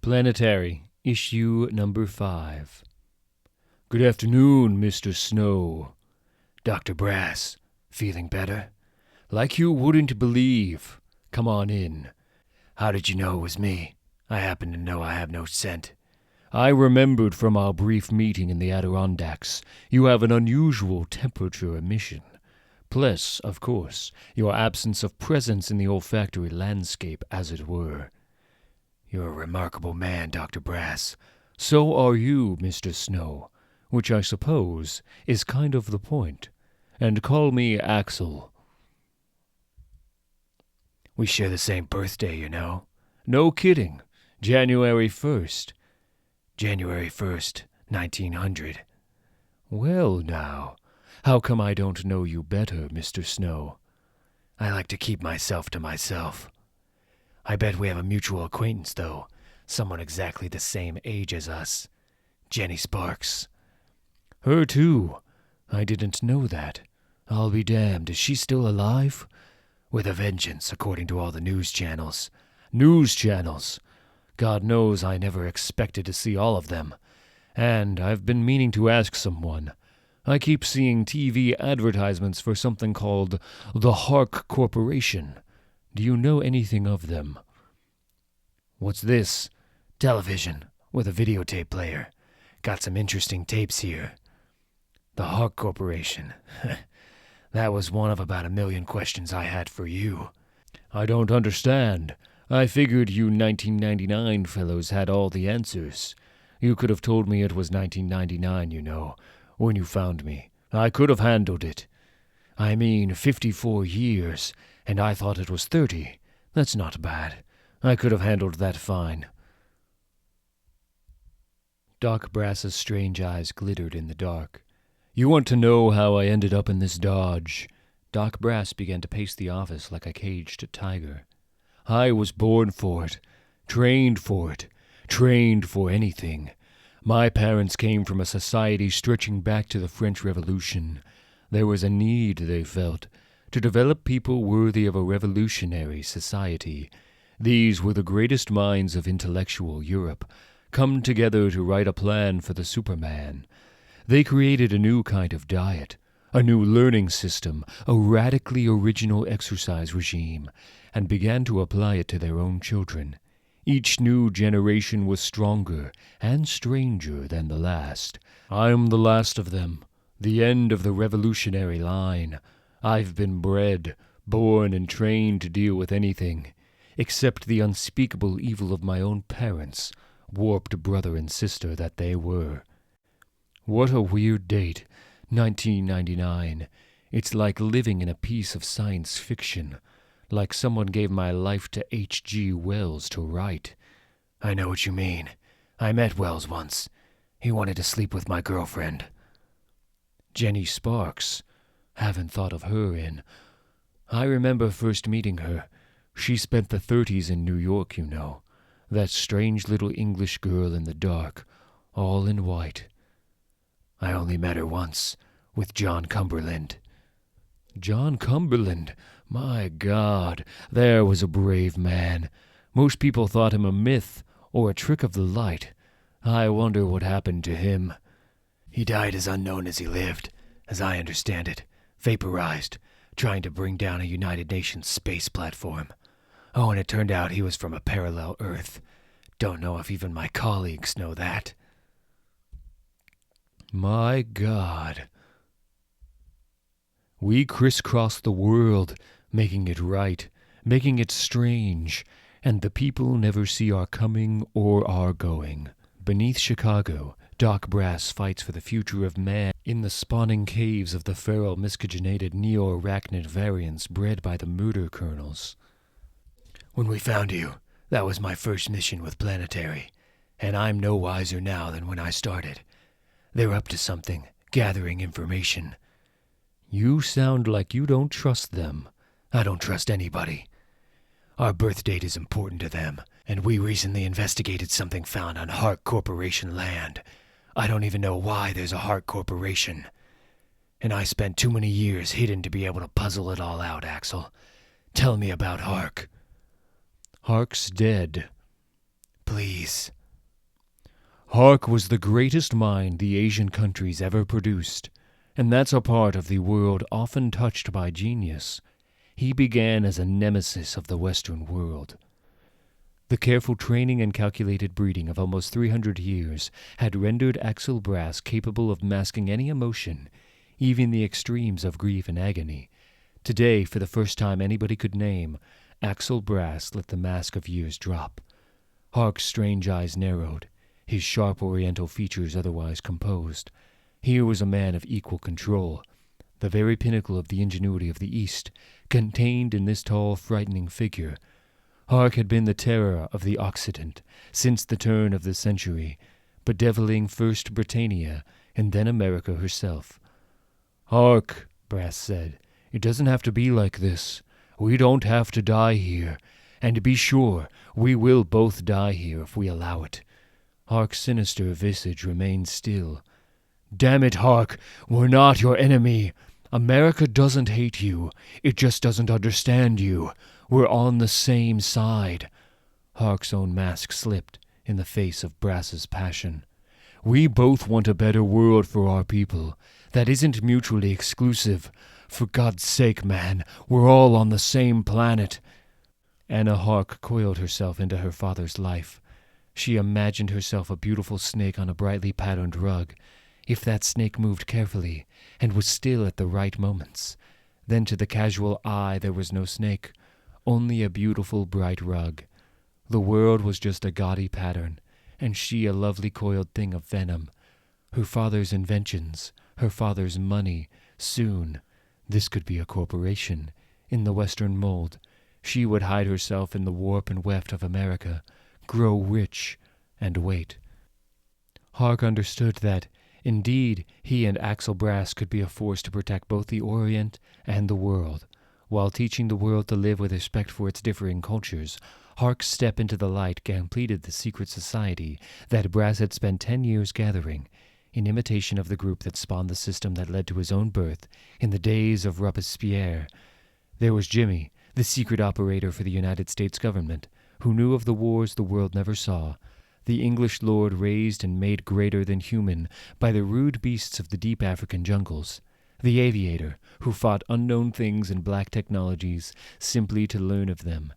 Planetary, issue number 5. Good afternoon, Mr. Snow. Dr. Brass, feeling better? Like you wouldn't believe. Come on in. How did you know it was me? I happen to know I have no scent. I remembered from our brief meeting in the Adirondacks, you have an unusual temperature emission. Plus, of course, your absence of presence in the olfactory landscape, as it were. You're a remarkable man, Dr. Brass. So are you, Mr. Snow, which I suppose is kind of the point. And call me Axel. We share the same birthday, you know. No kidding. January 1st. January 1st, 1900. Well, now, how come I don't know you better, Mr. Snow? I like to keep myself to myself. I bet we have a mutual acquaintance, though. Someone exactly the same age as us. Jenny Sparks. Her too. I didn't know that. I'll be damned. Is she still alive? With a vengeance, according to all the news channels. News channels! God knows I never expected to see all of them. And I've been meaning to ask someone. I keep seeing TV advertisements for something called the Hark Corporation. Do you know anything of them? What's this? Television, with a videotape player. Got some interesting tapes here. The Hark Corporation. That was one of about 1,000,000 questions I had for you. I don't understand. I figured you 1999 fellows had all the answers. You could have told me it was 1999, you know, when you found me. I could have handled it. I mean, 54 years, and I thought it was 30. That's not bad. I could have handled that fine. Doc Brass's strange eyes glittered in the dark. You want to know how I ended up in this dodge? Doc Brass began to pace the office like a caged tiger. I was born for it, trained for it, trained for anything. My parents came from a society stretching back to the French Revolution. There was a need, they felt, to develop people worthy of a revolutionary society. These were the greatest minds of intellectual Europe, come together to write a plan for the Superman. They created a new kind of diet, a new learning system, a radically original exercise regime, and began to apply it to their own children. Each new generation was stronger and stranger than the last. I'm the last of them, the end of the revolutionary line. I've been bred, born, and trained to deal with anything, except the unspeakable evil of my own parents, warped brother and sister that they were. What a weird date, 1999. It's like living in a piece of science fiction, like someone gave my life to H.G. Wells to write. I know what you mean. I met Wells once. He wanted to sleep with my girlfriend. Jenny Sparks. Haven't thought of her in. I remember first meeting her. She spent the 30s in New York, you know. That strange little English girl in the dark, all in white. I only met her once, with John Cumberland. John Cumberland? My God, there was a brave man. Most people thought him a myth, or a trick of the light. I wonder what happened to him. He died as unknown as he lived, as I understand it, vaporized, trying to bring down a United Nations space platform. Oh, and it turned out he was from a parallel Earth. Don't know if even my colleagues know that. My God. We crisscross the world, making it right, making it strange, and the people never see our coming or our going. Beneath Chicago, Doc Brass fights for the future of man in the spawning caves of the feral miscegenated neo-arachnid variants bred by the murder kernels. When we found you, that was my first mission with Planetary, and I'm no wiser now than when I started. They're up to something, gathering information. You sound like you don't trust them. I don't trust anybody. Our birth date is important to them, and we recently investigated something found on Hark Corporation land. I don't even know why there's a Hark Corporation. And I spent too many years hidden to be able to puzzle it all out, Axel. Tell me about Hark. Hark's dead. please." Hark was the greatest mind the Asian countries ever produced, and that's a part of the world often touched by genius. He began as a nemesis of the Western world. The careful training and calculated breeding of almost 300 years had rendered Axel Brass capable of masking any emotion, even the extremes of grief and agony. Today, for the first time anybody could name, Axel Brass let the mask of years drop. Hark's strange eyes narrowed, his sharp oriental features otherwise composed. Here was a man of equal control, the very pinnacle of the ingenuity of the East, contained in this tall, frightening figure. Hark had been the terror of the Occident since the turn of the century, bedeviling first Britannia and then America herself. "Hark," Brass said, "it doesn't have to be like this. We don't have to die here, and be sure we will both die here if we allow it." Hark's sinister visage remained still. "Damn it, Hark, we're not your enemy. America doesn't hate you. It just doesn't understand you. We're on the same side." Hark's own mask slipped in the face of Brass's passion. "We both want a better world for our people that isn't mutually exclusive. For God's sake, man, we're all on the same planet." Anna Hark coiled herself into her father's life. She imagined herself a beautiful snake on a brightly patterned rug. If that snake moved carefully, and was still at the right moments, then to the casual eye there was no snake, only a beautiful bright rug. The world was just a gaudy pattern, and she a lovely coiled thing of venom. Her father's inventions, her father's money, soon, this could be a corporation, in the Western mold. She would hide herself in the warp and weft of America, grow rich, and wait. Hark understood that, indeed, he and Axel Brass could be a force to protect both the Orient and the world. While teaching the world to live with respect for its differing cultures, Hark's step into the light completed the secret society that Brass had spent 10 years gathering, in imitation of the group that spawned the system that led to his own birth in the days of Robespierre. There was Jimmy, the secret operator for the United States government, who knew of the wars the world never saw, the English lord raised and made greater than human by the rude beasts of the deep African jungles, the aviator, who fought unknown things and black technologies simply to learn of them,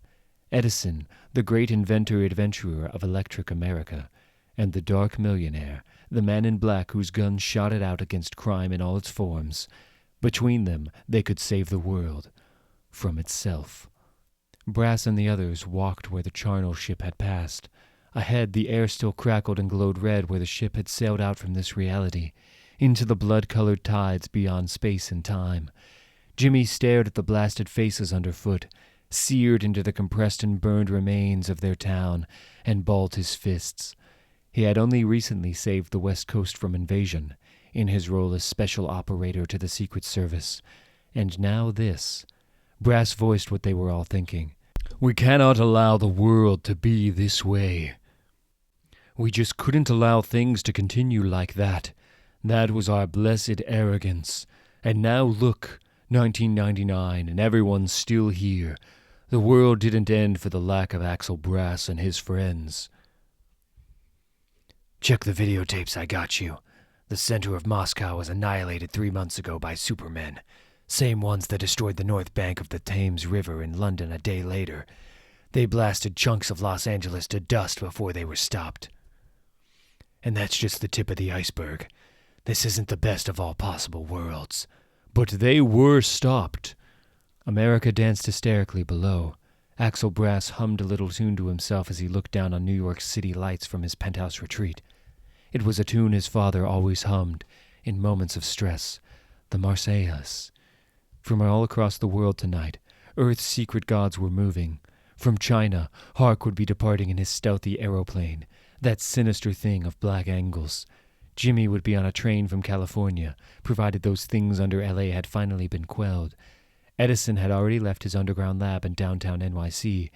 Edison, the great inventor-adventurer of electric America, and the dark millionaire, the man in black whose gun shot it out against crime in all its forms. Between them, they could save the world from itself. Brass and the others walked where the charnel ship had passed. Ahead, the air still crackled and glowed red where the ship had sailed out from this reality, into the blood-colored tides beyond space and time. Jimmy stared at the blasted faces underfoot, seared into the compressed and burned remains of their town, and balled his fists. He had only recently saved the West Coast from invasion, in his role as special operator to the Secret Service. And now this. Brass voiced what they were all thinking. "We cannot allow the world to be this way. We just couldn't allow things to continue like that. That was our blessed arrogance. And now look, 1999, and everyone's still here. The world didn't end for the lack of Axel Brass and his friends." "Check the videotapes I got you. The center of Moscow was annihilated 3 months ago by supermen. Same ones that destroyed the north bank of the Thames River in London a day later. They blasted chunks of Los Angeles to dust before they were stopped. And that's just the tip of the iceberg. This isn't the best of all possible worlds. But they were stopped." America danced hysterically below. Axel Brass hummed a little tune to himself as he looked down on New York City lights from his penthouse retreat. It was a tune his father always hummed, in moments of stress, the Marseillaise. From all across the world tonight, Earth's secret gods were moving. From China, Hark would be departing in his stealthy aeroplane, that sinister thing of black angles. Jimmy would be on a train from California, provided those things under LA had finally been quelled. Edison had already left his underground lab in downtown NYC.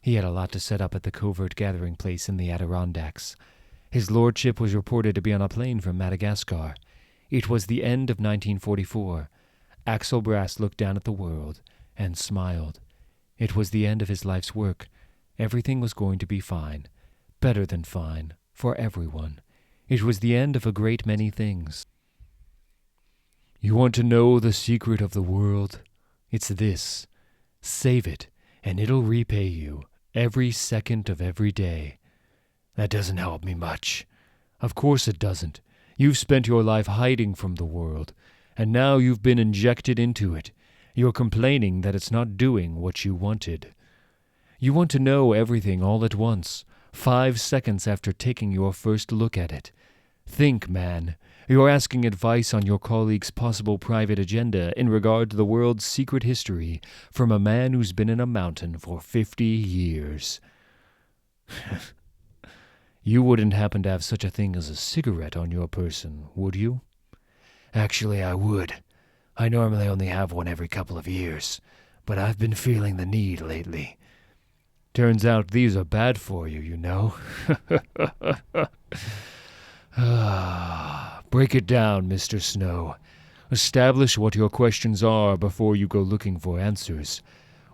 He had a lot to set up at the covert gathering place in the Adirondacks. His lordship was reported to be on a plane from Madagascar. It was the end of 1944. Axel Brass looked down at the world and smiled. It was the end of his life's work. Everything was going to be fine. Better than fine, for everyone. It was the end of a great many things. You want to know the secret of the world? It's this. Save it, and it'll repay you every second of every day. That doesn't help me much. Of course it doesn't. You've spent your life hiding from the world, and now you've been injected into it. You're complaining that it's not doing what you wanted. You want to know everything all at once, 5 seconds after taking your first look at it. Think, man. You're asking advice on your colleague's possible private agenda in regard to the world's secret history from a man who's been in a mountain for 50 years. You wouldn't happen to have such a thing as a cigarette on your person, would you? Actually, I would. I normally only have one every couple of years, but I've been feeling the need lately. Turns out these are bad for you, you know. Break it down, Mr. Snow. Establish what your questions are before you go looking for answers.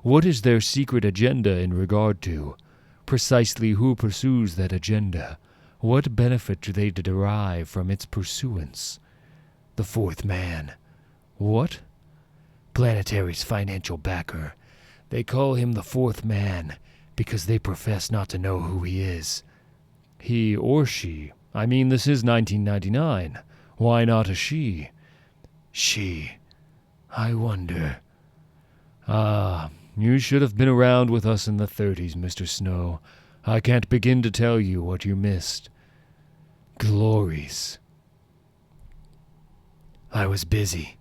What is their secret agenda in regard to? Precisely who pursues that agenda? What benefit do they derive from its pursuance? The fourth man. What? Planetary's financial backer. They call him the fourth man because they profess not to know who he is. He or she? I mean, this is 1999. Why not a she? She. I wonder. You should have been around with us in the 30s, Mr. Snow. I can't begin to tell you what you missed. Glories. I was busy.